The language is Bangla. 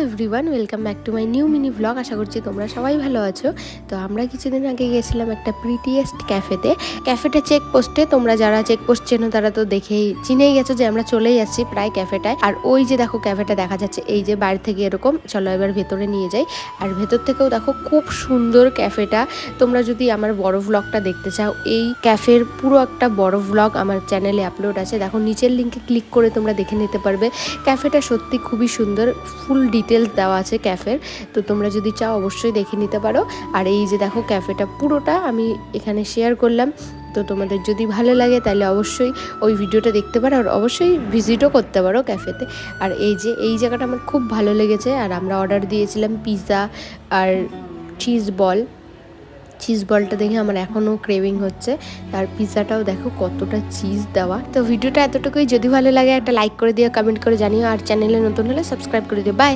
Everyone, welcome back to my new mini blog. আশা করছি তোমরা সবাই ভালো আছো। তো আমরা কিছুদিন আগে গিয়েছিলাম একটা প্রিটিয়েস্ট ক্যাফেটা চেকপোস্টে। তোমরা যারা চেকপোস্ট চেনো তারা তো দেখেই চিনেই গেছো যে আমরা চলেই যাচ্ছি প্রায় ক্যাফেটায়। আর ওই যে দেখো ক্যাফেটা দেখা যাচ্ছে, এই যে বাইরে থেকে এরকম। চলো এবার ভেতরে নিয়ে যাই। আর ভেতর থেকেও দেখো খুব সুন্দর ক্যাফেটা। তোমরা যদি আমার বড় ব্লগটা দেখতে চাও, এই ক্যাফের পুরো একটা বড় ব্লগ আমার চ্যানেলে আপলোড আছে। দেখো নিচের লিঙ্কে ক্লিক করে তোমরা দেখে নিতে পারবে। ক্যাফেটা সত্যি খুবই সুন্দর, ফুল ডিটেলস দেওয়া আছে ক্যাফের। তো তোমরা যদি চাও অবশ্যই দেখে নিতে পারো। আর এই যে দেখো ক্যাফেটা পুরোটা আমি এখানে শেয়ার করলাম। তো তোমাদের যদি ভালো লাগে তাহলে অবশ্যই ওই ভিডিওটা দেখতে পারো, আর অবশ্যই ভিজিটও করতে পারো ক্যাফেতে। আর এই যে এই জায়গাটা আমার খুব ভালো লেগেছে। আর আমরা অর্ডার দিয়েছিলাম পিৎজা আর চিজ বলটা দেখে আমার এখনও ক্রেভিং হচ্ছে। আর পিৎজাটাও দেখো কতটা চিজ দেওয়া। তো ভিডিওটা এতটুকুই। যদি ভালো লাগে একটা লাইক করে দিও, কমেন্ট করে জানিও, আর চ্যানেলে নতুন হলে সাবস্ক্রাইব করে দিও। বাই।